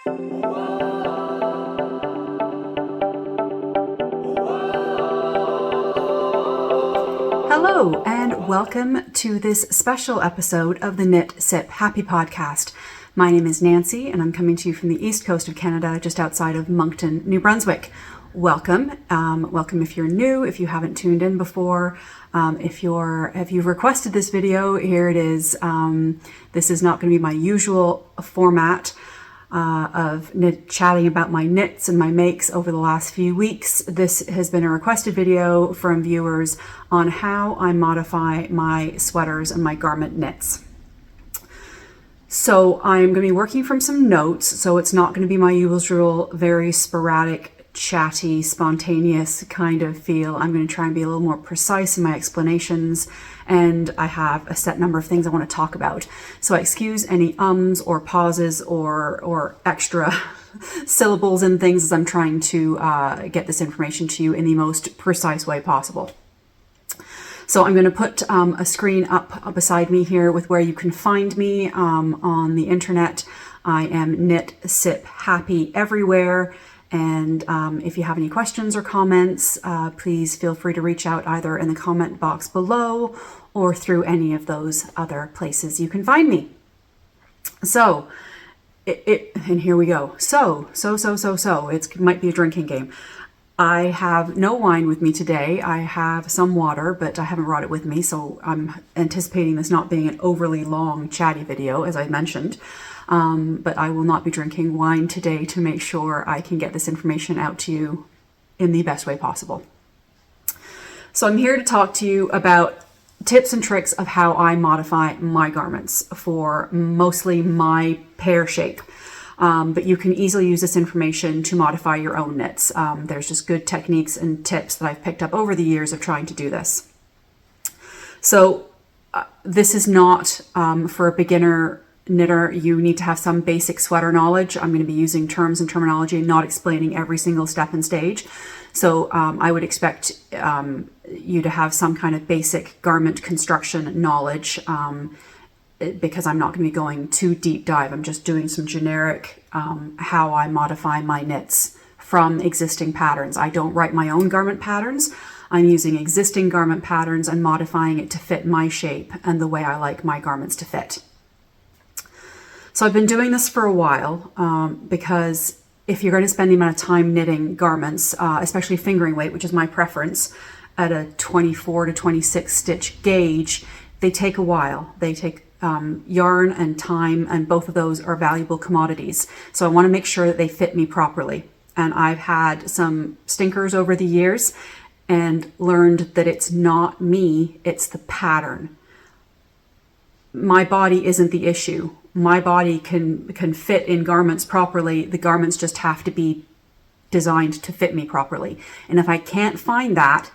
Hello, and welcome to this special episode of the Knit Sip Happy podcast. My name is Nancy, and I'm coming to you from the east coast of Canada, just outside of Moncton, New Brunswick. Welcome. Welcome if you're new, if you haven't tuned in before. If you've requested this video, here it is. This is not going to be my usual format of chatting about my knits and my makes over the last few weeks. This has been a requested video from viewers on how I modify my sweaters and my garment knits. So I'm going to be working from some notes, so it's not going to be my usual very sporadic, chatty, spontaneous kind of feel. I'm going to try and be a little more precise in my explanations, and I have a set number of things I want to talk about. So I excuse any ums or pauses or extra syllables and things as I'm trying to get this information to you in the most precise way possible. So I'm going to put a screen up beside me here with where you can find me on the internet. I am Knit Sip Happy everywhere. And if you have any questions or comments, please feel free to reach out either in the comment box below or through any of those other places you can find me. So, and here we go. So, it might be a drinking game. I have no wine with me today. I have some water, but I haven't brought it with me, so I'm anticipating this not being an overly long, chatty video, as I mentioned. But I will not be drinking wine today to make sure I can get this information out to you in the best way possible. So I'm here to talk to you about tips and tricks of how I modify my garments for mostly my pear shape. But you can easily use this information to modify your own knits. There's just good techniques and tips that I've picked up over the years of trying to do this. So this is not for a beginner knitter. You need to have some basic sweater knowledge. I'm going to be using terms and terminology and not explaining every single step and stage. So I would expect you to have some kind of basic garment construction knowledge because I'm not going to be going too deep dive. I'm just doing some generic how I modify my knits from existing patterns. I don't write my own garment patterns. I'm using existing garment patterns and modifying it to fit my shape and the way I like my garments to fit. So I've been doing this for a while because if you're going to spend the amount of time knitting garments, especially fingering weight, which is my preference, at a 24 to 26 stitch gauge, they take a while. They take yarn and time, and both of those are valuable commodities. So I want to make sure that they fit me properly. And I've had some stinkers over the years and learned that it's not me, it's the pattern. My body isn't the issue. My body can fit in garments properly. The garments just have to be designed to fit me properly. And if I can't find that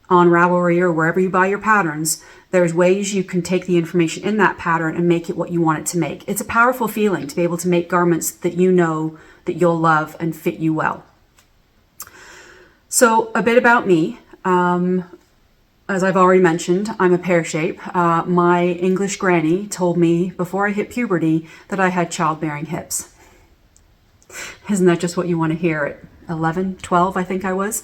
on Ravelry or wherever you buy your patterns, there's ways you can take the information in that pattern and make it what you want it to make. It's a powerful feeling to be able to make garments that you know that you'll love and fit you well. So a bit about me. As I've already mentioned, I'm a pear shape. My English granny told me before I hit puberty that I had childbearing hips. Isn't that just what you want to hear at 11, 12, I think I was?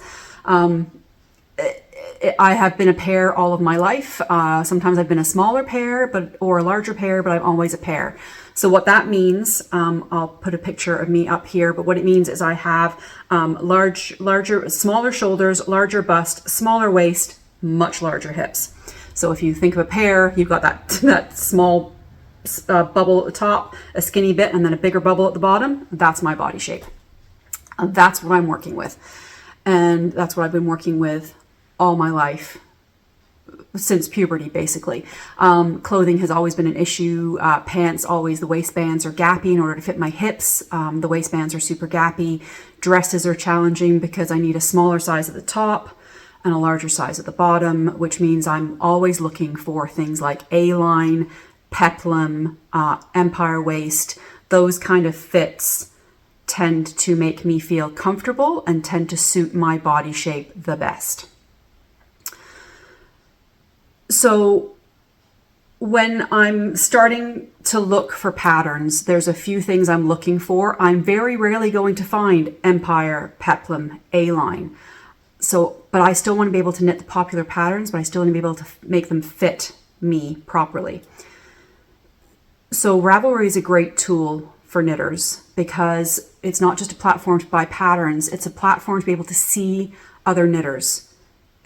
I have been a pear all of my life. Sometimes I've been a smaller pear or a larger pear, but I'm always a pear. So what that means, I'll put a picture of me up here, but what it means is I have smaller shoulders, larger bust, smaller waist, much larger hips. So if you think of a pear, you've got that small bubble at the top, a skinny bit, and then a bigger bubble at the bottom. That's my body shape. That's what I'm working with. And that's what I've been working with all my life, since puberty, basically. Clothing has always been an issue. Pants, always the waistbands are gappy in order to fit my hips. The waistbands are super gappy. Dresses are challenging because I need a smaller size at the top and a larger size at the bottom, which means I'm always looking for things like A-line, peplum, empire waist. Those kind of fits tend to make me feel comfortable and tend to suit my body shape the best. So when I'm starting to look for patterns, there's a few things I'm looking for. I'm very rarely going to find Empire, Peplum, A-line. So, but I still want to be able to knit the popular patterns, but I still want to be able to make them fit me properly. So Ravelry is a great tool for knitters because it's not just a platform to buy patterns, it's a platform to be able to see other knitters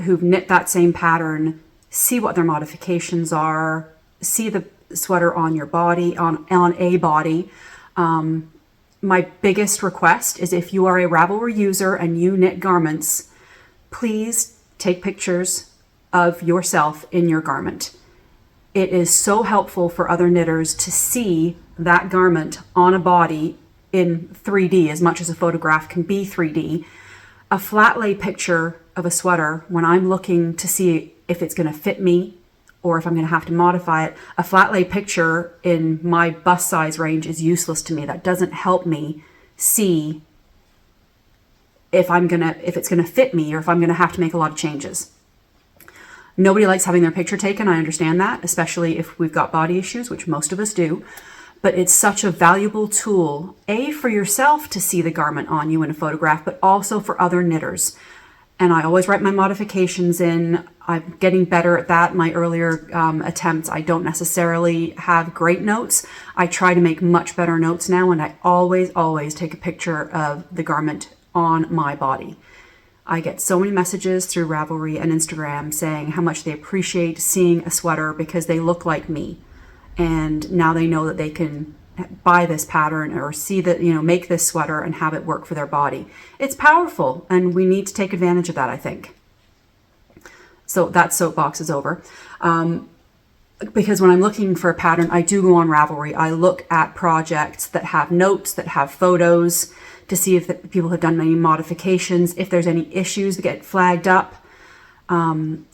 who've knit that same pattern, see what their modifications are, see the sweater on your body, on a body. My biggest request is if you are a Ravelry user and you knit garments, please take pictures of yourself in your garment. It is so helpful for other knitters to see that garment on a body in 3D, as much as a photograph can be 3D. A flat lay picture of a sweater, when I'm looking to see if it's going to fit me or if I'm going to have to modify it, a flat lay picture in my bust size range is useless to me. That doesn't help me see if it's going to fit me or if I'm going to have to make a lot of changes. Nobody likes having their picture taken. I understand that, especially if we've got body issues, which most of us do. But it's such a valuable tool, A, for yourself to see the garment on you in a photograph, but also for other knitters. And I always write my modifications in. I'm getting better at that. My earlier attempts, I don't necessarily have great notes. I try to make much better notes now, and I always take a picture of the garment on my body. I get so many messages through Ravelry and Instagram saying how much they appreciate seeing a sweater because they look like me. And now they know that they can buy this pattern or see that, make this sweater and have it work for their body. It's powerful, and we need to take advantage of that, I think. So that soapbox is over. Because when I'm looking for a pattern, I do go on Ravelry. I look at projects that have notes, that have photos, to see if people have done any modifications, if there's any issues that get flagged up.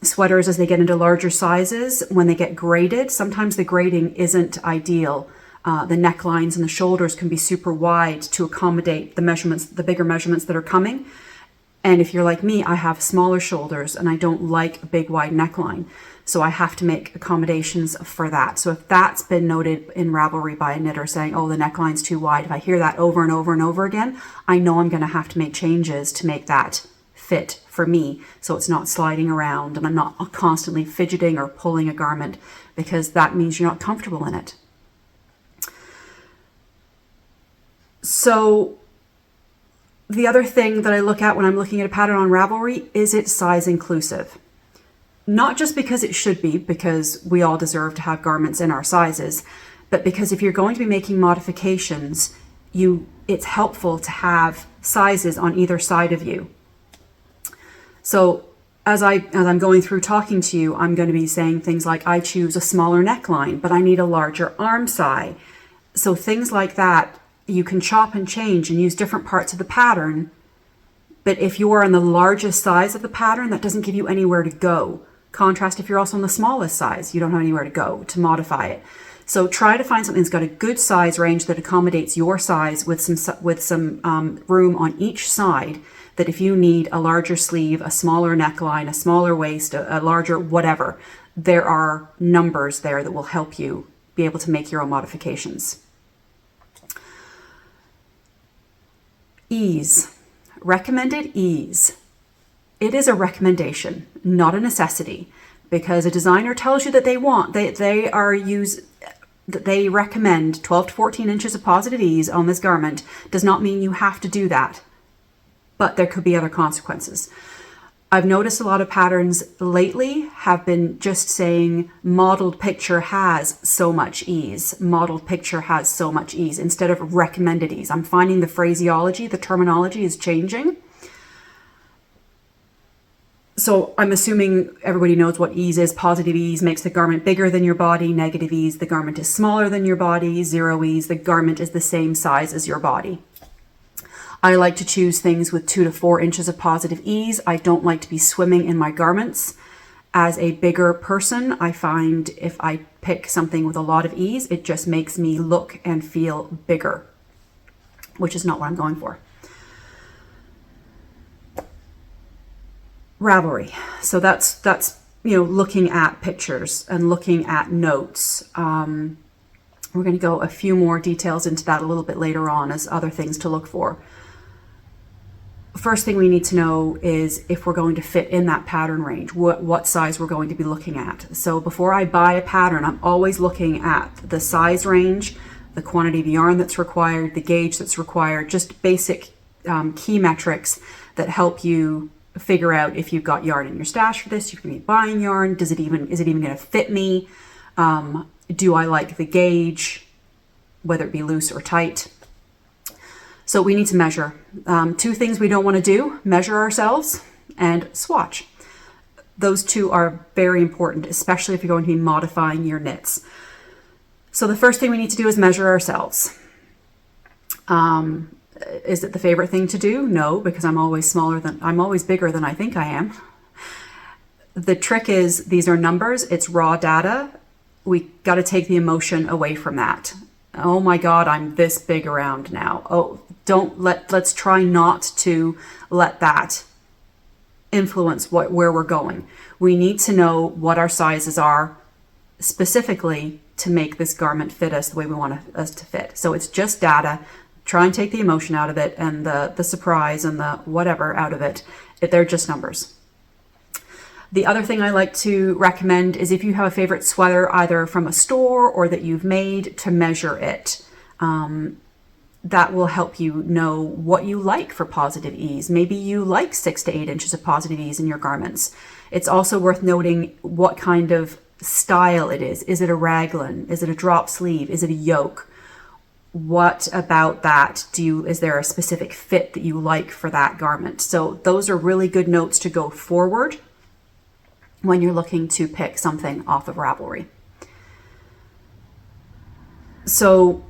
Sweaters, as they get into larger sizes, when they get graded, sometimes the grading isn't ideal. The necklines and the shoulders can be super wide to accommodate the measurements, the bigger measurements that are coming. And if you're like me, I have smaller shoulders and I don't like a big wide neckline. So I have to make accommodations for that. So if that's been noted in Ravelry by a knitter saying, oh, the neckline's too wide, if I hear that over and over and over again, I know I'm going to have to make changes to make that fit for me, so it's not sliding around and I'm not constantly fidgeting or pulling a garment, because that means you're not comfortable in it. So the other thing that I look at when I'm looking at a pattern on Ravelry is it's size inclusive. Not just because it should be, because we all deserve to have garments in our sizes, but because if you're going to be making modifications, it's helpful to have sizes on either side of you. So as I'm going through talking to you, I'm going to be saying things like, I choose a smaller neckline, but I need a larger arm side. So things like that, you can chop and change and use different parts of the pattern. But if you are in the largest size of the pattern, that doesn't give you anywhere to go. Contrast if you're also in the smallest size, you don't have anywhere to go to modify it. So try to find something that's got a good size range that accommodates your size with some room on each side, that if you need a larger sleeve, a smaller neckline, a smaller waist, a larger whatever, there are numbers there that will help you be able to make your own modifications. Ease. Recommended ease. It is a recommendation, not a necessity, because a designer tells you that they recommend 12 to 14 inches of positive ease on this garment. Does not mean you have to do that, but there could be other consequences. I've noticed a lot of patterns lately have been just saying modeled picture has so much ease. Modeled picture has so much ease instead of recommended ease. I'm finding the phraseology, the terminology is changing. So I'm assuming everybody knows what ease is. Positive ease makes the garment bigger than your body. Negative ease, the garment is smaller than your body. Zero ease, the garment is the same size as your body. I like to choose things with 2 to 4 inches of positive ease. I don't like to be swimming in my garments. As a bigger person, I find if I pick something with a lot of ease, it just makes me look and feel bigger, which is not what I'm going for. Ravelry. So that's looking at pictures and looking at notes. We're going to go a few more details into that a little bit later on as other things to look for. First thing we need to know is if we're going to fit in that pattern range, what size we're going to be looking at. So before I buy a pattern, I'm always looking at the size range, the quantity of yarn that's required, the gauge that's required, just basic key metrics that help you figure out if you've got yarn in your stash for this, you're going to be buying yarn, is it even going to fit me? Do I like the gauge, whether it be loose or tight? So we need to measure. Two things we don't want to do: measure ourselves and swatch. Those two are very important, especially if you're going to be modifying your knits. So the first thing we need to do is measure ourselves. Is it the favorite thing to do? No, because I'm always bigger than I think I am. The trick is, these are numbers, it's raw data. We got to take the emotion away from that. Oh my God, I'm this big around now. Oh, let's try not to let that influence where we're going. We need to know what our sizes are specifically to make this garment fit us the way we want us to fit. So it's just data. Try and take the emotion out of it and the surprise and the whatever out of it. They're just numbers. The other thing I like to recommend is, if you have a favorite sweater, either from a store or that you've made, to measure it. That will help you know what you like for positive ease. Maybe you like 6 to 8 inches of positive ease in your garments. It's also worth noting what kind of style it is. Is it a raglan? Is it a drop sleeve? Is it a yoke? What about that? Is there a specific fit that you like for that garment? So those are really good notes to go forward when you're looking to pick something off of Ravelry. So,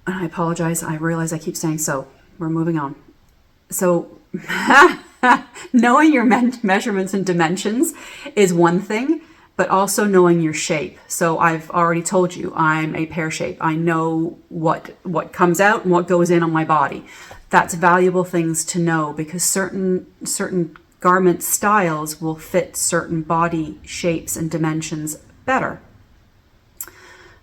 I apologize, I realize I keep saying so. We're moving on. So, knowing your measurements and dimensions is one thing, but also knowing your shape. So I've already told you I'm a pear shape. I know what comes out and what goes in on my body. That's valuable things to know, because certain garment styles will fit certain body shapes and dimensions better.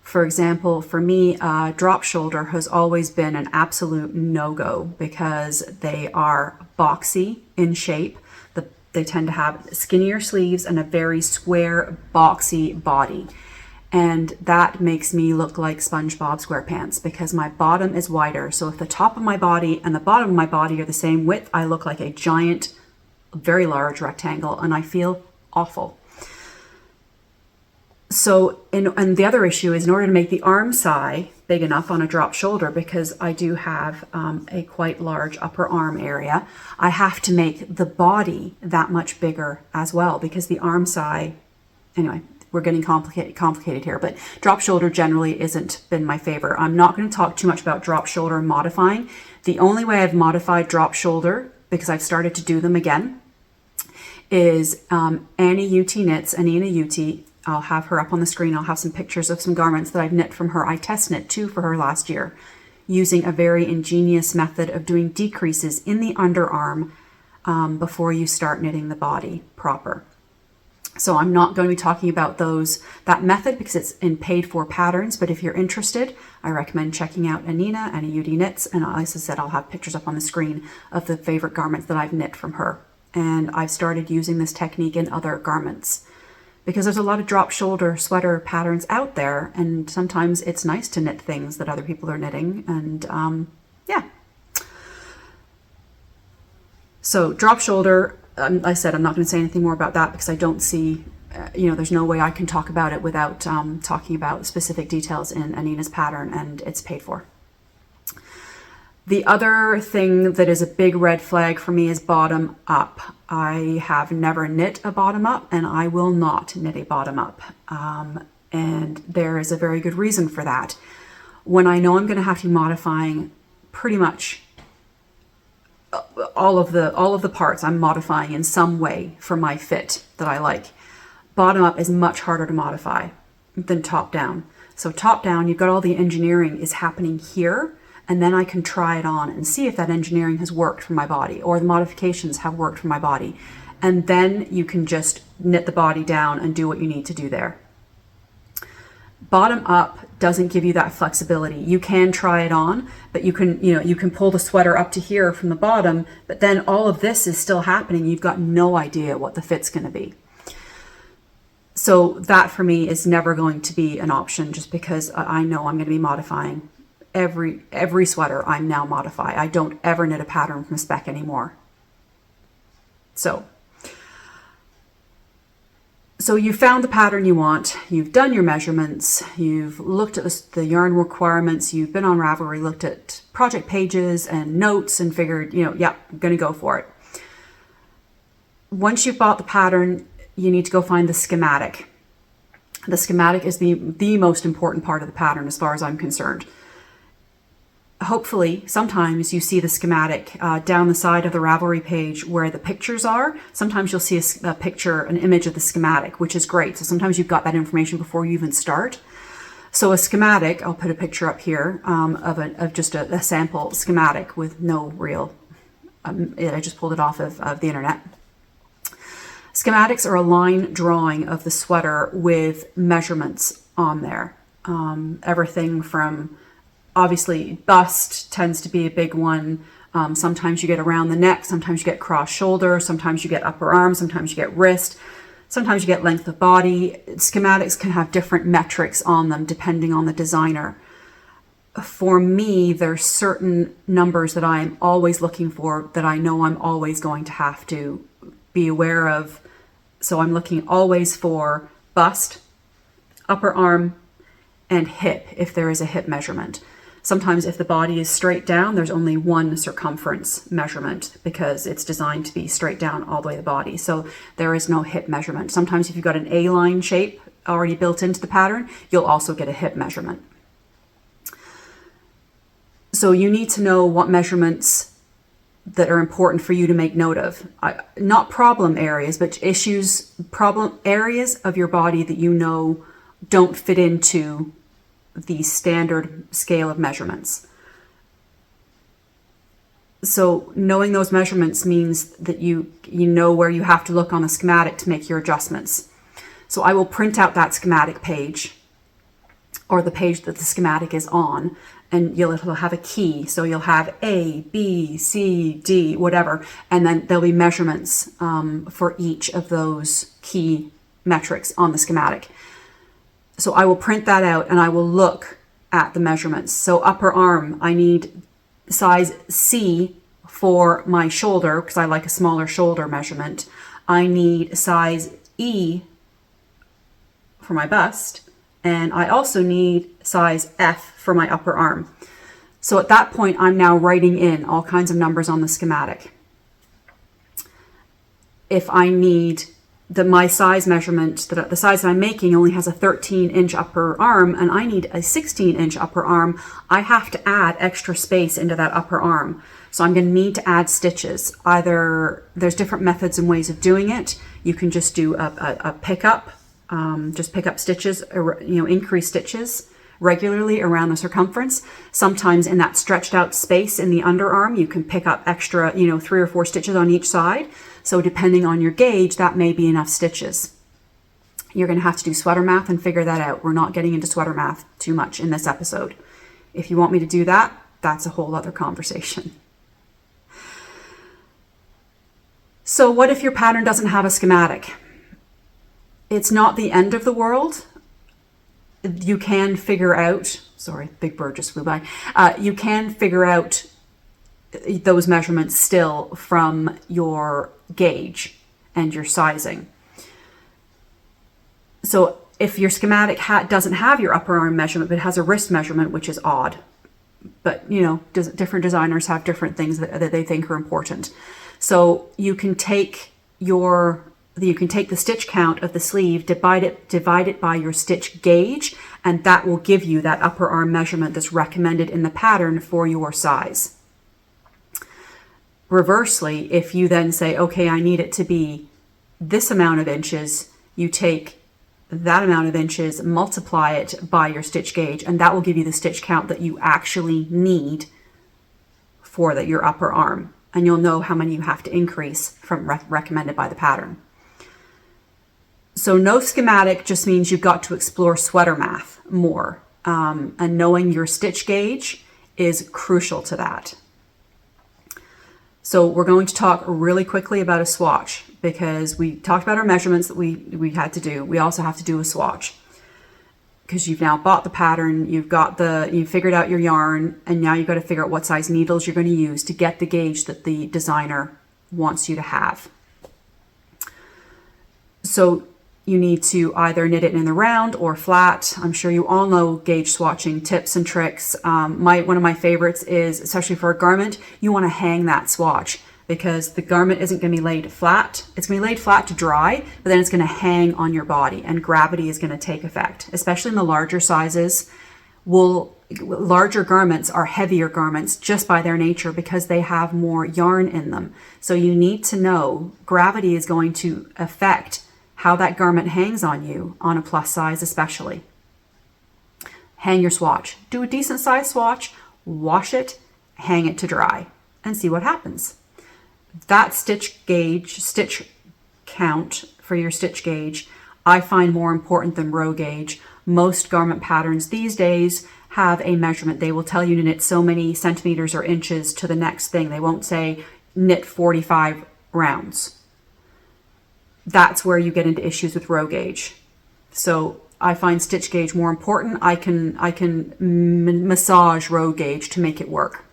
For example, for me, drop shoulder has always been an absolute no-go because they are boxy in shape. They tend to have skinnier sleeves and a very square, boxy body. And that makes me look like SpongeBob SquarePants because my bottom is wider. So if the top of my body and the bottom of my body are the same width, I look like a giant, very large rectangle, and I feel awful. So, and the other issue is, in order to make the arm side big enough on a drop shoulder, because I do have a quite large upper arm area, I have to make the body that much bigger as well, because the arm side, anyway, we're getting complicated here, but drop shoulder generally isn't been my favorite. I'm not going to talk too much about drop shoulder and modifying. The only way I've modified drop shoulder, because I've started to do them again, is Annie UT Knits, Anina UT. I'll have her up on the screen. I'll have some pictures of some garments that I've knit from her. I test knit 2 for her last year, using a very ingenious method of doing decreases in the underarm before you start knitting the body proper. So I'm not going to be talking about that method because it's in paid for patterns, but if you're interested, I recommend checking out Anina and UD Knits, and as I said, I'll have pictures up on the screen of the favorite garments that I've knit from her. And I've started using this technique in other garments, because there's a lot of drop shoulder sweater patterns out there, and sometimes it's nice to knit things that other people are knitting, and yeah. So drop shoulder, I said I'm not going to say anything more about that because I don't see, there's no way I can talk about it without talking about specific details in Anina's pattern, and it's paid for. The other thing that is a big red flag for me is bottom up. I have never knit a bottom up, and I will not knit a bottom up. And there is a very good reason for that. When I know I'm going to have to be modifying pretty much all of the parts, I'm modifying in some way for my fit that I like. Bottom up is much harder to modify than top down. So top down, you've got all the engineering is happening here, and then I can try it on and see if that engineering has worked for my body or the modifications have worked for my body. And then you can just knit the body down and do what you need to do there. Bottom up doesn't give you that flexibility. You can try it on, but you can pull the sweater up to here from the bottom, but then all of this is still happening. You've got no idea what the fit's going to be. So that for me is never going to be an option, just because I know I'm going to be modifying every sweater. I'm now modify. I don't ever knit a pattern from spec anymore. So you found the pattern you want, you've done your measurements, you've looked at the yarn requirements, you've been on Ravelry, looked at project pages and notes and figured, yeah, I'm going to go for it. Once you've bought the pattern, you need to go find the schematic. The schematic is the most important part of the pattern as far as I'm concerned. Hopefully, sometimes you see the schematic down the side of the Ravelry page where the pictures are. Sometimes you'll see a picture, an image of the schematic, which is great. So sometimes you've got that information before you even start. So a schematic, I'll put a picture up here of just a sample schematic with no real, I just pulled it off of the internet. Schematics are a line drawing of the sweater with measurements on there. Everything from, obviously, bust tends to be a big one. Sometimes you get around the neck, sometimes you get cross shoulder, sometimes you get upper arm, sometimes you get wrist, sometimes you get length of body. Schematics can have different metrics on them depending on the designer. For me, there's certain numbers that I'm always looking for that I know I'm always going to have to be aware of. So I'm looking always for bust, upper arm, and hip if there is a hip measurement. Sometimes if the body is straight down, there's only one circumference measurement because it's designed to be straight down all the way the body. So there is no hip measurement. Sometimes if you've got an A-line shape already built into the pattern, you'll also get a hip measurement. So you need to know what measurements that are important for you to make note of. Not problem areas, but problem areas of your body that you know don't fit into the standard scale of measurements. So knowing those measurements means that you know where you have to look on the schematic to make your adjustments. So I will print out that schematic page, or the page that the schematic is on, and you'll have a key. So you'll have A, B, C, D, whatever, and then there'll be measurements for each of those key metrics on the schematic. So I will print that out and I will look at the measurements. So upper arm, I need size C for my shoulder because I like a smaller shoulder measurement. I need size E for my bust. And I also need size F for my upper arm. So at that point, I'm now writing in all kinds of numbers on the schematic. If I need my size measurement, the size that I'm making only has a 13-inch upper arm and I need a 16-inch upper arm, I have to add extra space into that upper arm. So I'm going to need to add stitches. Either there's different methods and ways of doing it. You can just do a pickup, just pick up stitches, increase stitches regularly around the circumference. Sometimes in that stretched out space in the underarm, you can pick up extra, 3 or 4 stitches on each side. So depending on your gauge, that may be enough stitches. You're going to have to do sweater math and figure that out. We're not getting into sweater math too much in this episode. If you want me to do that, that's a whole other conversation. So what if your pattern doesn't have a schematic? It's not the end of the world. You can figure out, sorry, big bird just flew by. You can figure out those measurements still from your gauge and your sizing. So if your schematic doesn't have your upper arm measurement, but it has a wrist measurement, which is odd, but different designers have different things that they think are important. So you can take the stitch count of the sleeve, divide it by your stitch gauge, and that will give you that upper arm measurement that's recommended in the pattern for your size. Reversely, if you then say, okay, I need it to be this amount of inches, you take that amount of inches, multiply it by your stitch gauge, and that will give you the stitch count that you actually need for your upper arm. And you'll know how many you have to increase from recommended by the pattern. So no schematic just means you've got to explore sweater math more. And knowing your stitch gauge is crucial to that. So we're going to talk really quickly about a swatch, because we talked about our measurements that we had to do. We also have to do a swatch, because you've now bought the pattern, you've figured out your yarn, and now you've got to figure out what size needles you're going to use to get the gauge that the designer wants you to have. So you need to either knit it in the round or flat. I'm sure you all know gauge swatching tips and tricks. One of my favorites is, especially for a garment, you want to hang that swatch, because the garment isn't going to be laid flat. It's going to be laid flat to dry, but then it's going to hang on your body, and gravity is going to take effect, especially in the larger sizes. Larger garments are heavier garments just by their nature, because they have more yarn in them. So you need to know gravity is going to affect how that garment hangs on you, on a plus size especially. Hang your swatch. Do a decent size swatch, wash it, hang it to dry, and see what happens. That stitch count for your stitch gauge, I find more important than row gauge. Most garment patterns these days have a measurement. They will tell you to knit so many centimeters or inches to the next thing. They won't say knit 45 rounds. That's where you get into issues with row gauge. So I find stitch gauge more important. I can massage row gauge to make it work.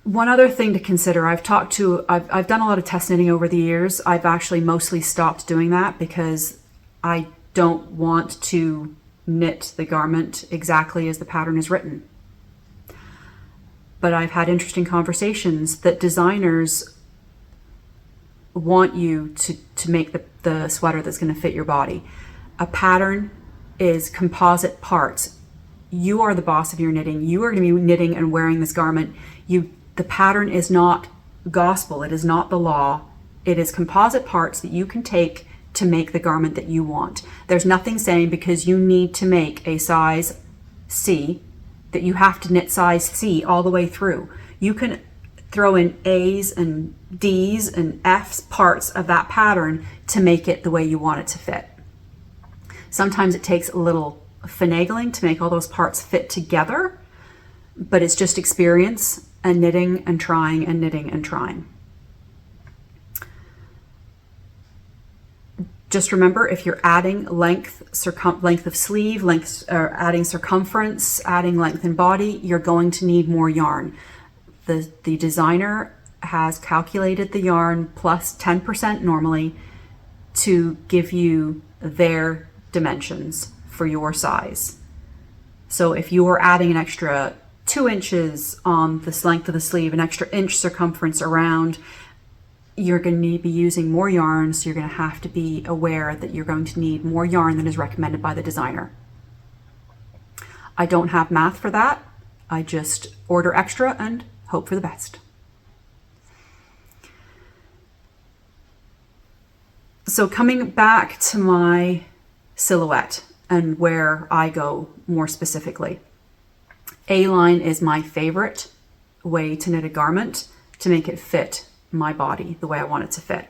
One other thing to consider, I've done a lot of test knitting over the years. I've actually mostly stopped doing that, because I don't want to knit the garment exactly as the pattern is written. But I've had interesting conversations that designers want you to make the sweater that's going to fit your body. A pattern is composite parts. You are the boss of your knitting. You are going to be knitting and wearing this garment. The pattern is not gospel. It is not the law. It is composite parts that you can take to make the garment that you want. There's nothing saying because you need to make a size C that you have to knit size C all the way through. You can throw in A's and D's and F's parts of that pattern to make it the way you want it to fit. Sometimes it takes a little finagling to make all those parts fit together, but it's just experience and knitting and trying and knitting and trying. Just remember, if you're adding length of sleeve, or adding circumference, adding length in body, you're going to need more yarn. The designer has calculated the yarn plus 10% normally to give you their dimensions for your size. So if you are adding an extra 2 inches on this length of the sleeve, an extra inch circumference around, you're going to need to be using more yarn, so you're going to have to be aware that you're going to need more yarn than is recommended by the designer. I don't have math for that. I just order extra and hope for the best. So coming back to my silhouette and where I go more specifically. A-line is my favorite way to knit a garment to make it fit my body the way I want it to fit.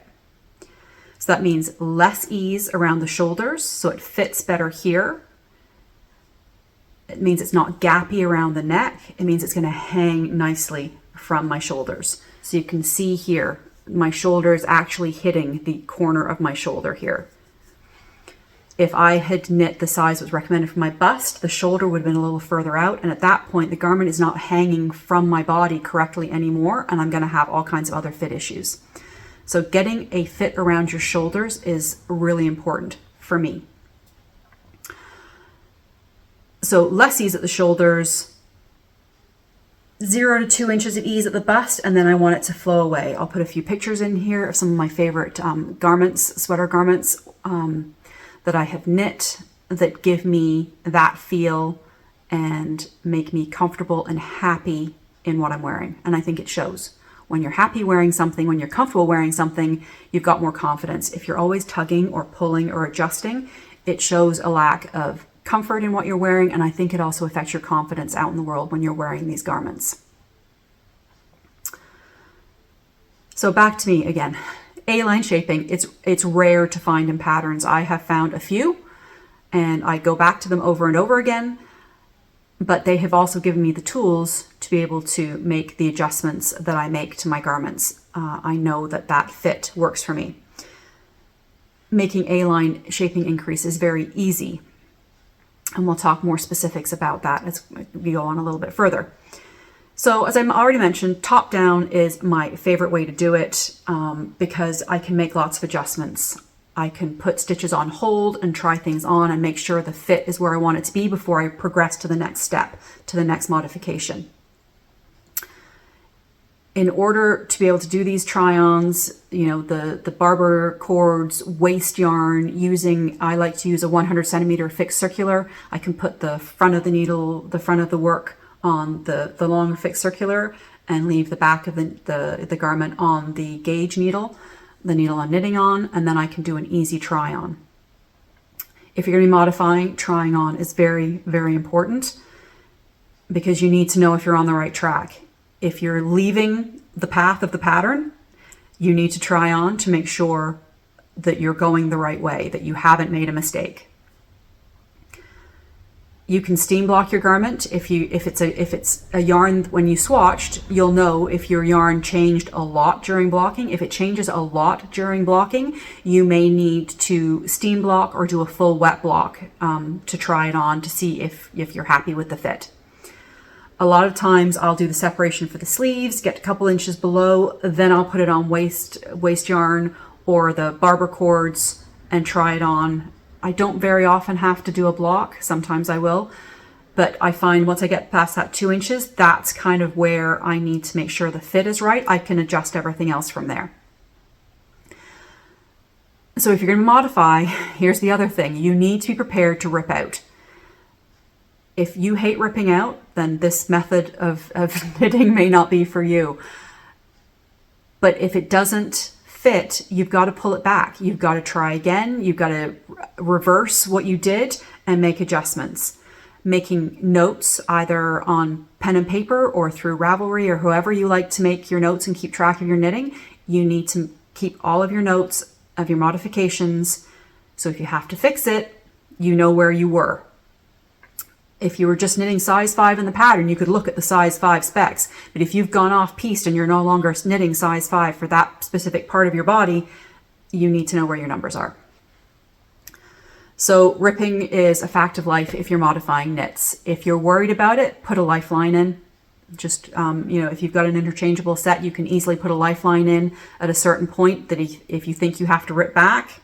So that means less ease around the shoulders, so it fits better here. It means it's not gappy around the neck. It means it's going to hang nicely from my shoulders. So you can see here, my shoulder is actually hitting the corner of my shoulder here. If I had knit the size that was recommended for my bust, the shoulder would have been a little further out, and at that point the garment is not hanging from my body correctly anymore, and I'm going to have all kinds of other fit issues. So getting a fit around your shoulders is really important for me. So less ease at the shoulders, 0 to 2 inches of ease at the bust, and then I want it to flow away. I'll put a few pictures in here of some of my favorite garments, sweater garments, that I have knit that give me that feel and make me comfortable and happy in what I'm wearing. And I think it shows. When you're happy wearing something, when you're comfortable wearing something, you've got more confidence. If you're always tugging or pulling or adjusting, it shows a lack of comfort in what you're wearing, and I think it also affects your confidence out in the world when you're wearing these garments. So back to me again. A-line shaping, it's rare to find in patterns. I have found a few, and I go back to them over and over again, but they have also given me the tools to be able to make the adjustments that I make to my garments. I know that that fit works for me. Making A-line shaping increase is very easy, and we'll talk more specifics about that as we go on a little bit further. So as I already mentioned, top down is my favorite way to do it because I can make lots of adjustments. I can put stitches on hold and try things on and make sure the fit is where I want it to be before I progress to the next step, to the next modification. In order to be able to do these try-ons, you know, the barber cords, waste yarn, I like to use a 100 centimeter fixed circular. I can put the front of the needle, the front of the work on the longer fixed circular and leave the back of the garment on the gauge needle, the needle I'm knitting on, and then I can do an easy try on. If you're going to be modifying, trying on is very, very important because you need to know if you're on the right track. If you're leaving the path of the pattern, you need to try on to make sure that you're going the right way, that you haven't made a mistake. You can steam block your garment. If it's a yarn, when you swatched, you'll know if your yarn changed a lot during blocking. If it changes a lot during blocking, you may need to steam block or do a full wet block to try it on to see if you're happy with the fit. A lot of times I'll do the separation for the sleeves, get a couple inches below, then I'll put it on waist yarn or the barber cords and try it on. I don't very often have to do a block. Sometimes I will, but I find once I get past that 2 inches, that's kind of where I need to make sure the fit is right. I can adjust everything else from there. So if you're going to modify, here's the other thing. You need to be prepared to rip out. If you hate ripping out, then this method of knitting may not be for you. But if it doesn't fit, you've got to pull it back. You've got to try again. You've got to reverse what you did and make adjustments. Making notes either on pen and paper or through Ravelry or however you like to make your notes and keep track of your knitting. You need to keep all of your notes of your modifications. So if you have to fix it, you know where you were. If you were just knitting size 5 in the pattern, you could look at the size 5 specs. But if you've gone off pieced and you're no longer knitting size 5 for that specific part of your body, you need to know where your numbers are. So ripping is a fact of life if you're modifying knits. If you're worried about it, put a lifeline in. Just, if you've got an interchangeable set, you can easily put a lifeline in at a certain point that if you think you have to rip back.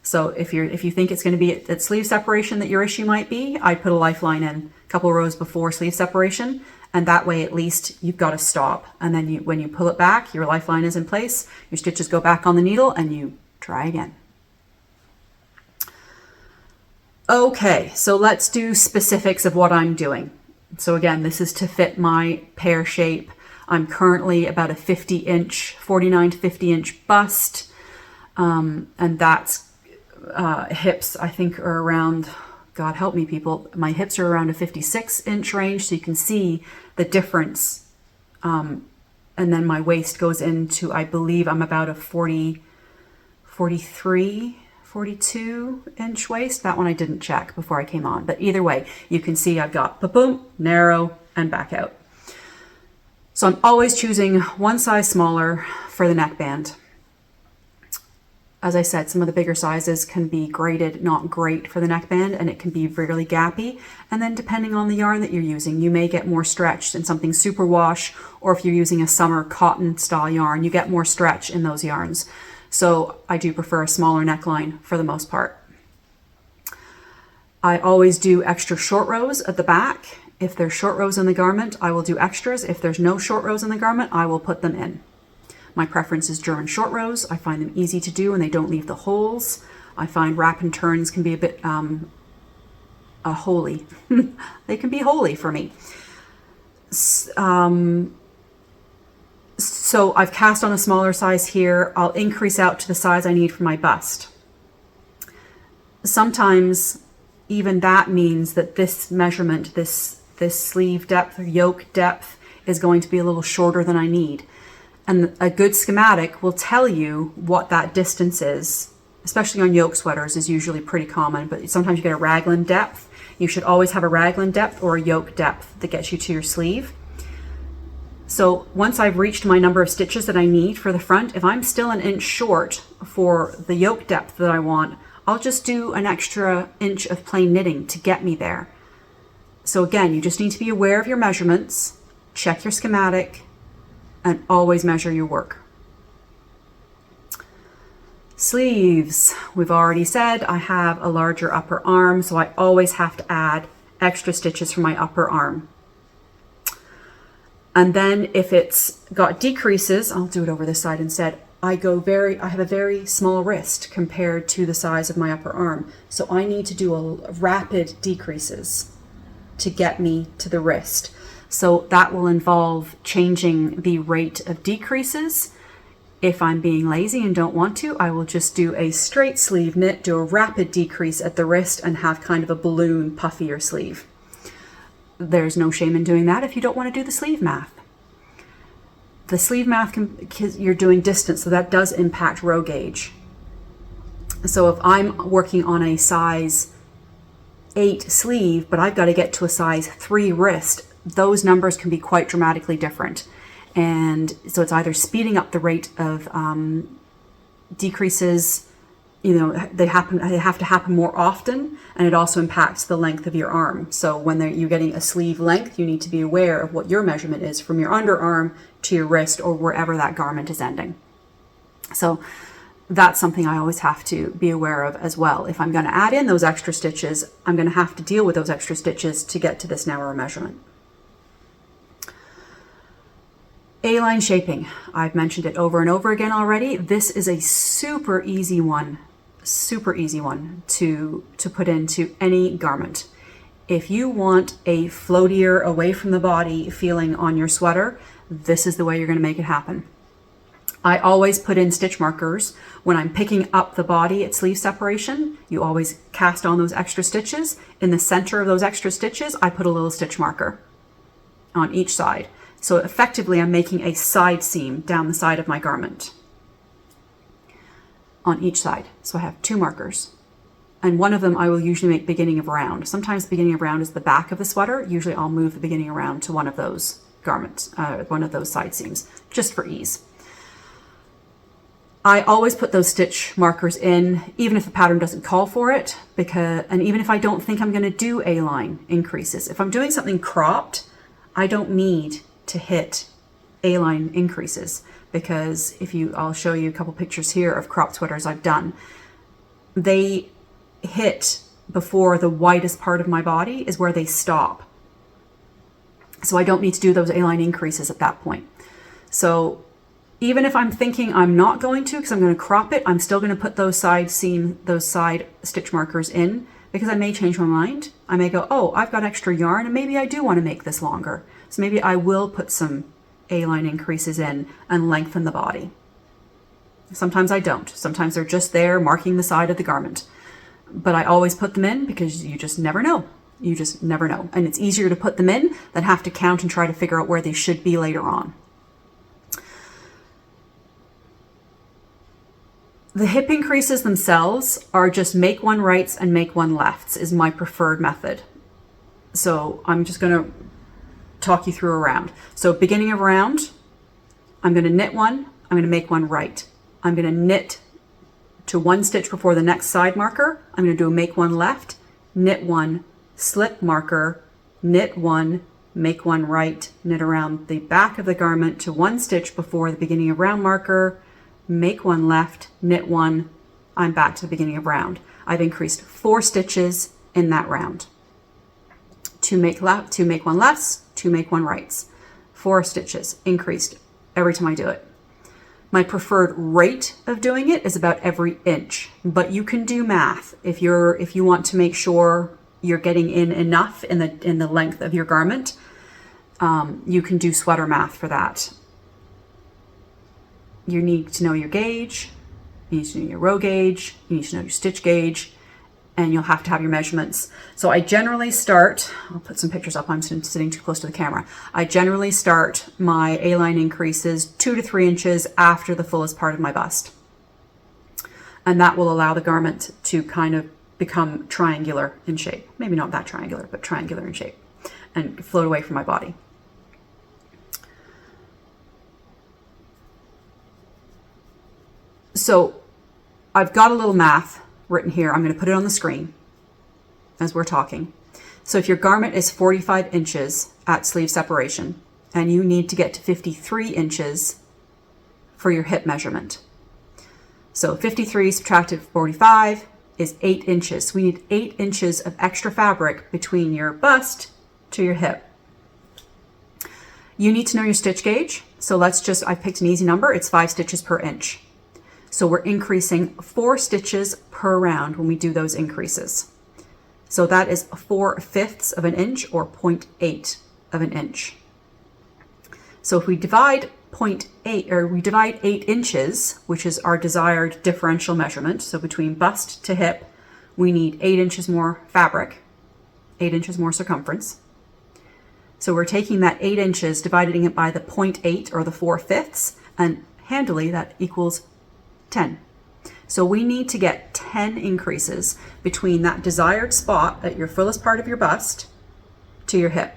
So if you think it's going to be at sleeve separation that your issue might be, I put a lifeline in a couple rows before sleeve separation, and that way at least you've got to stop. And then when you pull it back, your lifeline is in place, your stitches go back on the needle, and you try again. Okay, so let's do specifics of what I'm doing. So again, this is to fit my pear shape. I'm currently about a 49 to 50 inch bust, and that's hips I think are around, God help me people, my hips are around a 56 inch range, so you can see the difference. And then my waist goes into, I believe I'm about a 43, 42 inch waist. That one I didn't check before I came on, but either way, you can see I've got boom, narrow and back out. So I'm always choosing one size smaller for the neckband. As I said, some of the bigger sizes can be graded not great for the neckband, and it can be really gappy. And then depending on the yarn that you're using, you may get more stretched in something superwash, or if you're using a summer cotton style yarn, you get more stretch in those yarns. So I do prefer a smaller neckline for the most part. I always do extra short rows at the back. If there's short rows in the garment, I will do extras. If there's no short rows in the garment, I will put them in. My preference is German short rows. I find them easy to do and they don't leave the holes. I find wrap and turns can be a bit holy. They can be holy for me. So I've cast on a smaller size here. I'll increase out to the size I need for my bust. Sometimes even that means that this measurement, this sleeve depth or yoke depth is going to be a little shorter than I need. And a good schematic will tell you what that distance is, especially on yoke sweaters is usually pretty common, but sometimes you get a raglan depth. You should always have a raglan depth or a yoke depth that gets you to your sleeve. So once I've reached my number of stitches that I need for the front, if I'm still an inch short for the yoke depth that I want, I'll just do an extra inch of plain knitting to get me there. So again, you just need to be aware of your measurements, check your schematic, and always measure your work. Sleeves. We've already said I have a larger upper arm, so I always have to add extra stitches for my upper arm. And then if it's got decreases, I'll do it over this side instead. I have a very small wrist compared to the size of my upper arm. So I need to do a rapid decreases to get me to the wrist. So that will involve changing the rate of decreases. If I'm being lazy and don't want to, I will just do a straight sleeve knit, do a rapid decrease at the wrist and have kind of a balloon puffier sleeve. There's no shame in doing that if you don't want to do the sleeve math. The sleeve math, you're doing distance, so that does impact row gauge. So if I'm working on a size 8 sleeve, but I've got to get to a size 3 wrist, those numbers can be quite dramatically different. And so it's either speeding up the rate of decreases, they have to happen more often, and it also impacts the length of your arm. So when you're getting a sleeve length, you need to be aware of what your measurement is from your underarm to your wrist or wherever that garment is ending. So that's something I always have to be aware of as well. If I'm going to add in those extra stitches, I'm going to have to deal with those extra stitches to get to this narrower measurement. A-line shaping. I've mentioned it over and over again already. This is a super easy one to put into any garment. If you want a floatier away from the body feeling on your sweater, this is the way you're going to make it happen. I always put in stitch markers when I'm picking up the body at sleeve separation. You always cast on those extra stitches. In the center of those extra stitches, I put a little stitch marker on each side. So effectively, I'm making a side seam down the side of my garment on each side. So I have 2 markers. And one of them I will usually make beginning of round. Sometimes beginning of round is the back of the sweater. Usually I'll move the beginning of round to one of those garments, one of those side seams, just for ease. I always put those stitch markers in, even if the pattern doesn't call for it, and even if I don't think I'm going to do A-line increases. If I'm doing something cropped, I don't need to hit A-line increases, because I'll show you a couple pictures here of cropped sweaters I've done. They hit before the widest part of my body is where they stop. So I don't need to do those A-line increases at that point. So even if I'm thinking I'm not going to, because I'm going to crop it, I'm still going to put those side stitch markers in, because I may change my mind. I may go, oh, I've got extra yarn and maybe I do want to make this longer. So maybe I will put some A-line increases in and lengthen the body. Sometimes I don't. Sometimes they're just there marking the side of the garment. But I always put them in because you just never know. You just never know. And it's easier to put them in than have to count and try to figure out where they should be later on. The hip increases themselves are just make one rights and make one lefts is my preferred method. So I'm just going to talk you through a round. So beginning of round, I'm going to knit one, I'm going to make one right. I'm going to knit to 1 stitch before the next side marker. I'm going to do a make one left, knit one, slip marker, knit one, make one right, knit around the back of the garment to 1 stitch before the beginning of round marker, make one left, knit one, I'm back to the beginning of round. I've increased 4 stitches in that round. 2 make left, 2 make one lefts, 2 make one rights. 4 stitches increased every time I do it. My preferred rate of doing it is about every inch, but you can do math if you want to make sure you're getting in enough in the length of your garment. You can do sweater math for that. You need to know your gauge, you need to know your row gauge, you need to know your stitch gauge, and you'll have to have your measurements. So I generally start, I'll put some pictures up, I'm sitting too close to the camera. I generally start my A-line increases 2 to 3 inches after the fullest part of my bust. And that will allow the garment to kind of become triangular in shape. Maybe not that triangular, but triangular in shape, and float away from my body. So I've got a little math written here. I'm going to put it on the screen as we're talking. So if your garment is 45 inches at sleeve separation and you need to get to 53 inches for your hip measurement. So 53 subtracted 45 is 8 inches. So we need 8 inches of extra fabric between your bust to your hip. You need to know your stitch gauge. So I picked an easy number. It's 5 stitches per inch. So we're increasing 4 stitches per round when we do those increases. So that is 4/5 of an inch, or 0.8 of an inch. So if we divide 0.8, or we divide 8 inches, which is our desired differential measurement, so between bust to hip, we need 8 inches more fabric, 8 inches more circumference. So we're taking that 8 inches, dividing it by the 0.8, or the 4/5, and handily that equals 10. So we need to get 10 increases between that desired spot at your fullest part of your bust to your hip.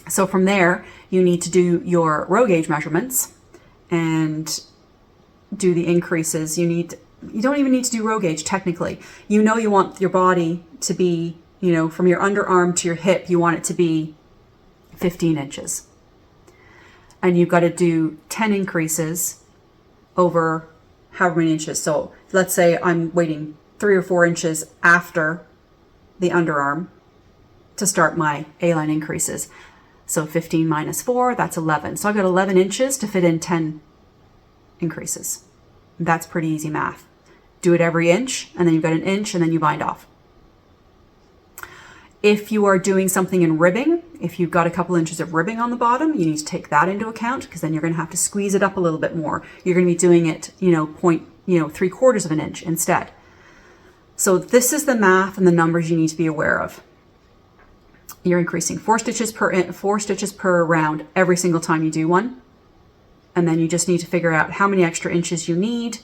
So from there, you need to do your row gauge measurements and do the increases. You don't even need to do row gauge technically. You know you want your body to be, from your underarm to your hip, you want it to be 15 inches. And you've got to do 10 increases over however many inches. So let's say I'm waiting 3 or 4 inches after the underarm to start my A-line increases. So 15 minus 4, that's 11. So I've got 11 inches to fit in 10 increases. That's pretty easy math. Do it every inch, and then you've got an inch, and then you bind off. If you are doing something in ribbing, if you've got a couple inches of ribbing on the bottom, you need to take that into account, because then you're going to have to squeeze it up a little bit more. You're going to be doing it, 3/4 of an inch instead. So this is the math and the numbers you need to be aware of. You're increasing 4 stitches per round every single time you do one. And then you just need to figure out how many extra inches you need,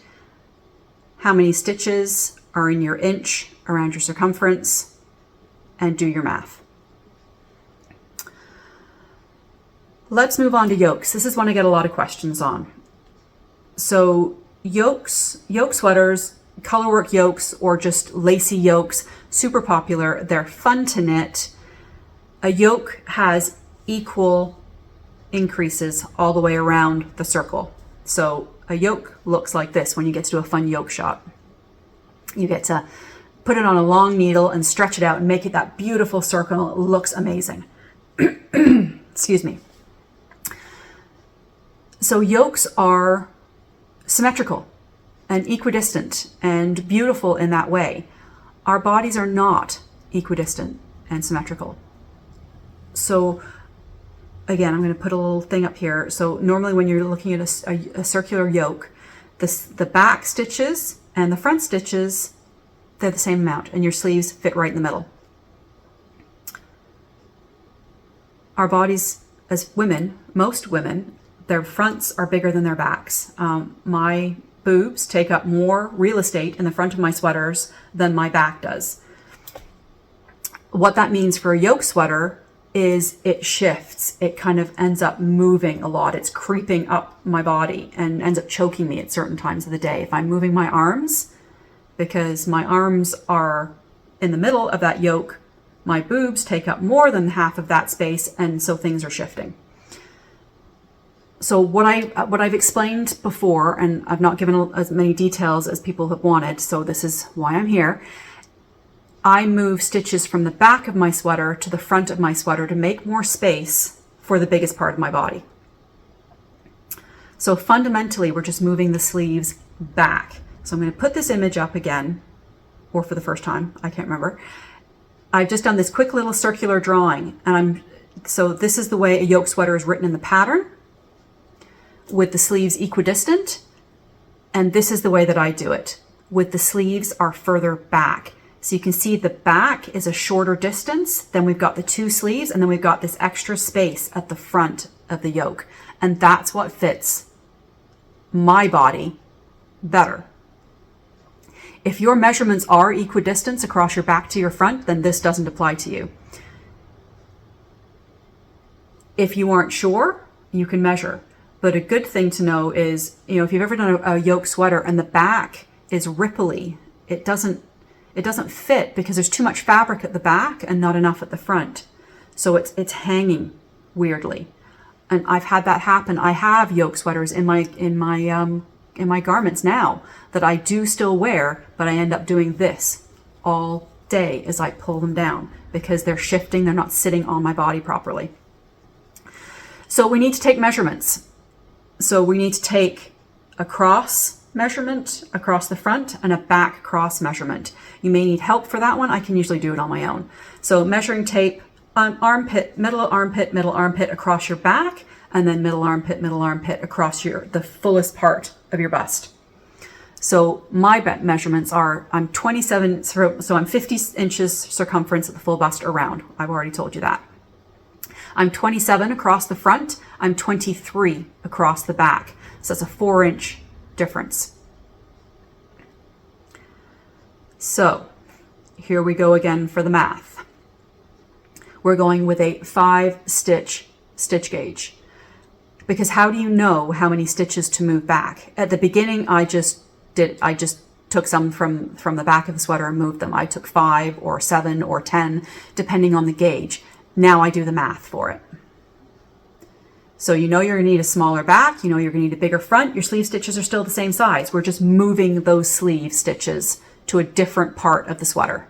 how many stitches are in your inch around your circumference, and do your math. Let's move on to yokes. This is one I get a lot of questions on. So yoke sweaters, colorwork yokes, or just lacy yokes, super popular. They're fun to knit. A yoke has equal increases all the way around the circle. So a yoke looks like this when you get to do a fun yoke shot. You get to put it on a long needle and stretch it out and make it that beautiful circle. It looks amazing. Excuse me. So yokes are symmetrical and equidistant and beautiful in that way. Our bodies are not equidistant and symmetrical. So again, I'm going to put a little thing up here. So normally when you're looking at a circular yoke, the back stitches and the front stitches, they're the same amount, and your sleeves fit right in the middle. Our bodies as women, most women, their fronts are bigger than their backs. My boobs take up more real estate in the front of my sweaters than my back does. What that means for a yoke sweater is it shifts. It kind of ends up moving a lot. It's creeping up my body and ends up choking me at certain times of the day. If I'm moving my arms, because my arms are in the middle of that yoke, my boobs take up more than half of that space, and so things are shifting. So what I've explained before, and I've not given as many details as people have wanted, so this is why I'm here. I move stitches from the back of my sweater to the front of my sweater to make more space for the biggest part of my body. So fundamentally, we're just moving the sleeves back. So I'm going to put this image up again, or for the first time, I can't remember. I've just done this quick little circular drawing, and so this is the way a yoke sweater is written in the pattern, with the sleeves equidistant, and this is the way that I do it, with the sleeves are further back. So you can see the back is a shorter distance, then we've got the 2 sleeves, and then we've got this extra space at the front of the yoke. And that's what fits my body better. If your measurements are equidistant across your back to your front, then this doesn't apply to you. If you aren't sure, you can measure. But a good thing to know is, if you've ever done a yoke sweater and the back is ripply, it doesn't fit because there's too much fabric at the back and not enough at the front. So it's hanging weirdly. And I've had that happen. I have yoke sweaters in my garments now that I do still wear, but I end up doing this all day as I pull them down because they're shifting, they're not sitting on my body properly. So we need to take measurements. So we need to take a cross measurement across the front and a back cross measurement. You may need help for that one. I can usually do it on my own. So measuring tape, armpit, middle armpit across your back, and then middle armpit across the fullest part of your bust. So my measurements are, I'm 27, so I'm 50 inches circumference at the full bust around. I've already told you that. I'm 27 across the front. I'm 23 across the back. So that's a 4-inch difference. So here we go again for the math. We're going with a 5-stitch stitch gauge. Because how do you know how many stitches to move back? At the beginning, I just took some from the back of the sweater and moved them. I took 5 or 7 or 10, depending on the gauge. Now I do the math for it. So you're going to need a smaller back, you're going to need a bigger front. Your sleeve stitches are still the same size. We're just moving those sleeve stitches to a different part of the sweater.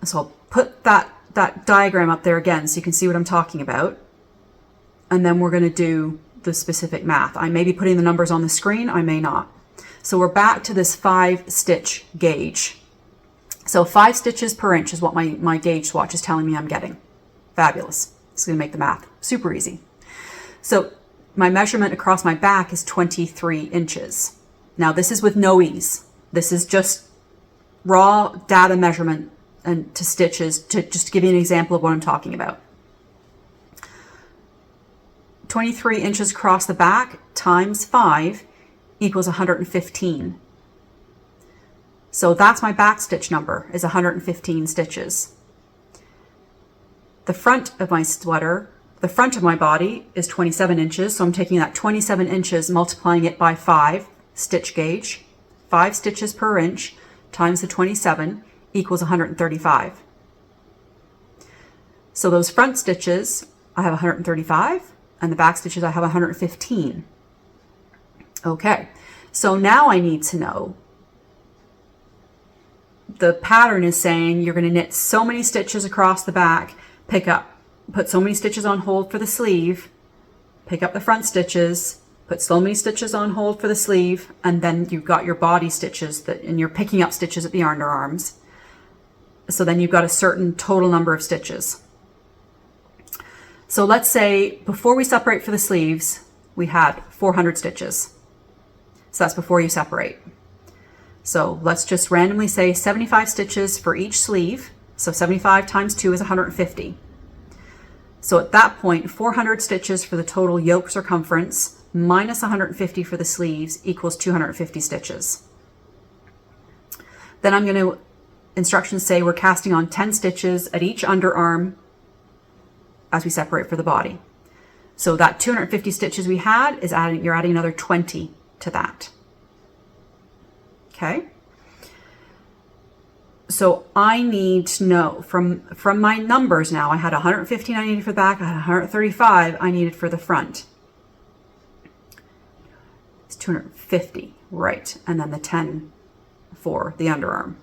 So I'll put that diagram up there again so you can see what I'm talking about. And then we're going to do the specific math. I may be putting the numbers on the screen, I may not. So we're back to this 5-stitch gauge. So 5 stitches per inch is what my gauge swatch is telling me I'm getting. Fabulous. It's going to make the math super easy. So my measurement across my back is 23 inches. Now this is with no ease. This is just raw data measurement and to stitches to just give you an example of what I'm talking about. 23 inches across the back times 5 equals 115. So that's my back stitch number, is 115 stitches. The front of my sweater, the front of my body is 27 inches. So I'm taking that 27 inches, multiplying it by 5 stitch gauge, 5 stitches per inch times the 27 equals 135. So those front stitches, I have 135, and the back stitches, I have 115. Okay, so now I need to know, the pattern is saying you're going to knit so many stitches across the back, put so many stitches on hold for the sleeve, pick up the front stitches, put so many stitches on hold for the sleeve, and then you've got your body stitches and you're picking up stitches at the underarms. So then you've got a certain total number of stitches. So let's say before we separate for the sleeves, we had 400 stitches. So that's before you separate. So let's just randomly say 75 stitches for each sleeve. So 75 times 2 is 150. So at that point, 400 stitches for the total yoke circumference minus 150 for the sleeves equals 250 stitches. Then I'm going to, instructions say we're casting on 10 stitches at each underarm as we separate for the body. So that 250 stitches we had is you're adding another 20 to that. Okay. So I need to know from my numbers now, I had 115 I needed for the back, I had 135 I needed for the front. It's 250, right, and then the 10 for the underarm.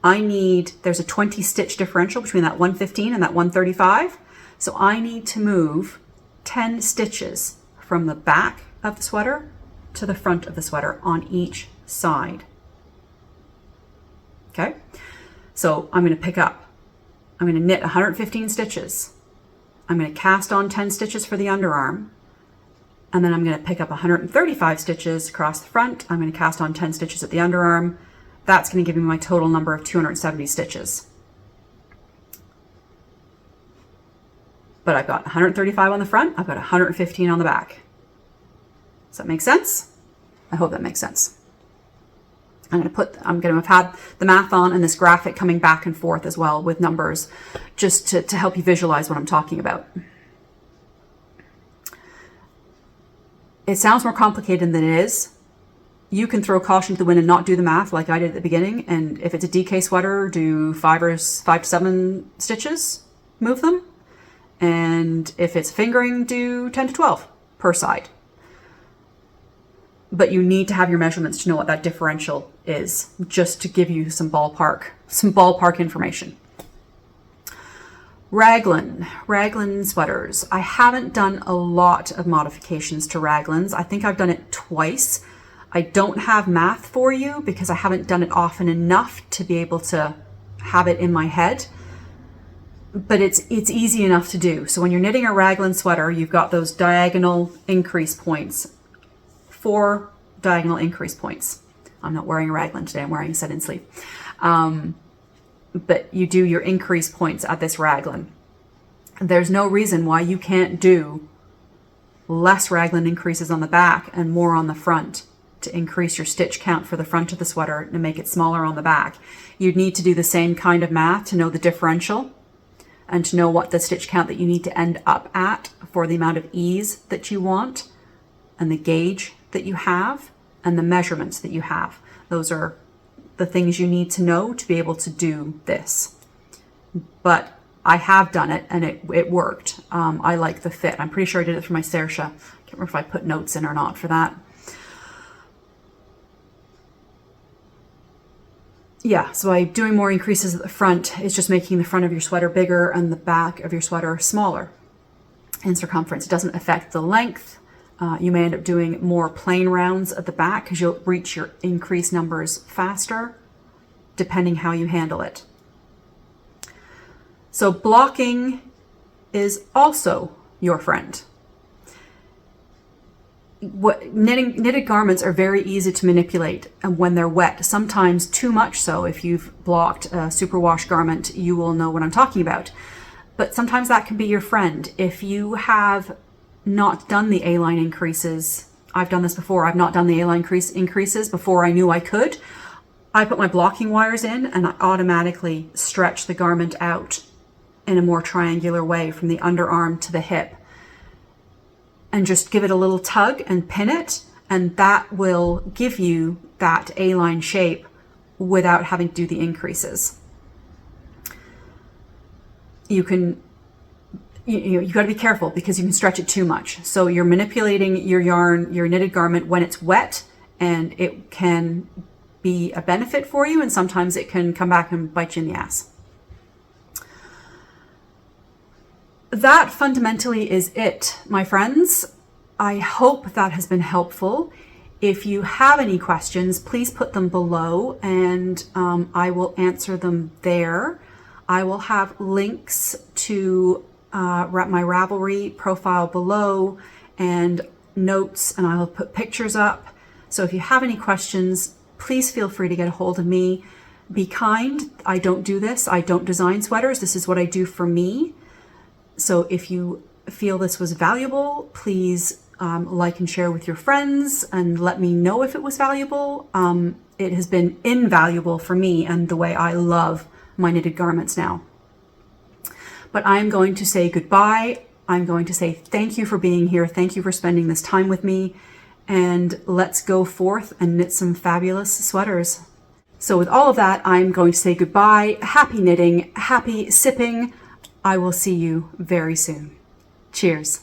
There's a 20 stitch differential between that 115 and that 135, so I need to move 10 stitches from the back of the sweater to the front of the sweater on each side. Okay, so I'm going to knit 115 stitches. I'm going to cast on 10 stitches for the underarm, and then I'm going to pick up 135 stitches across the front. I'm going to cast on 10 stitches at the underarm, That's going to give me my total number of 270 stitches. But I've got 135 on the front, I've got 115 on the back. Does that make sense? I hope that makes sense. I'm going to have had the math on and this graphic coming back and forth as well with numbers, just to help you visualize what I'm talking about. It sounds more complicated than it is. You can throw caution to the wind and not do the math like I did at the beginning. And if it's a DK sweater, do 5 to 7 stitches, move them. And if it's fingering, do 10 to 12 per side. But you need to have your measurements to know what that differential is, just to give you some ballpark information. Raglan sweaters. I haven't done a lot of modifications to raglans. I think I've done it twice. I don't have math for you because I haven't done it often enough to be able to have it in my head. But it's easy enough to do. So when you're knitting a raglan sweater, you've got those diagonal increase points. 4 diagonal increase points. I'm not wearing a raglan today, I'm wearing a set-in sleeve. But you do your increase points at this raglan. There's no reason why you can't do less raglan increases on the back and more on the front to increase your stitch count for the front of the sweater and make it smaller on the back. You'd need to do the same kind of math to know the differential and to know what the stitch count that you need to end up at for the amount of ease that you want and the gauge that you have and the measurements that you have. Those are the things you need to know to be able to do this. But I have done it and it worked. I like the fit. I'm pretty sure I did it for my Saoirse. I can't remember if I put notes in or not for that. Yeah, so by doing more increases at the front, it's just making the front of your sweater bigger and the back of your sweater smaller in circumference. It doesn't affect the length. You may end up doing more plain rounds at the back because you'll reach your increase numbers faster, depending how you handle it. So blocking is also your friend. Knitted garments are very easy to manipulate and when they're wet, sometimes too much so. If you've blocked a superwash garment, you will know what I'm talking about. But sometimes that can be your friend. If you have not done the A-line increases, I've done this before, I've not done the A-line increases before I knew I could. I put my blocking wires in and I automatically stretch the garment out in a more triangular way from the underarm to the hip. And just give it a little tug and pin it, and that will give you that A-line shape without having to do the increases. You got to be careful because you can stretch it too much. So you're manipulating your yarn, your knitted garment when it's wet, and it can be a benefit for you, and sometimes it can come back and bite you in the ass. That fundamentally is it, my friends. I hope that has been helpful. If you have any questions, please put them below and I will answer them there. I will have links to my Ravelry profile below and notes, and I'll put pictures up. So if you have any questions, please feel free to get a hold of me. Be kind. I don't do this. I don't design sweaters. This is what I do for me. So if you feel this was valuable, please like and share with your friends and let me know if it was valuable. It has been invaluable for me and the way I love my knitted garments now. But I'm going to say goodbye. I'm going to say thank you for being here. Thank you for spending this time with me. And let's go forth and knit some fabulous sweaters. So with all of that, I'm going to say goodbye. Happy knitting, happy sipping. I will see you very soon. Cheers.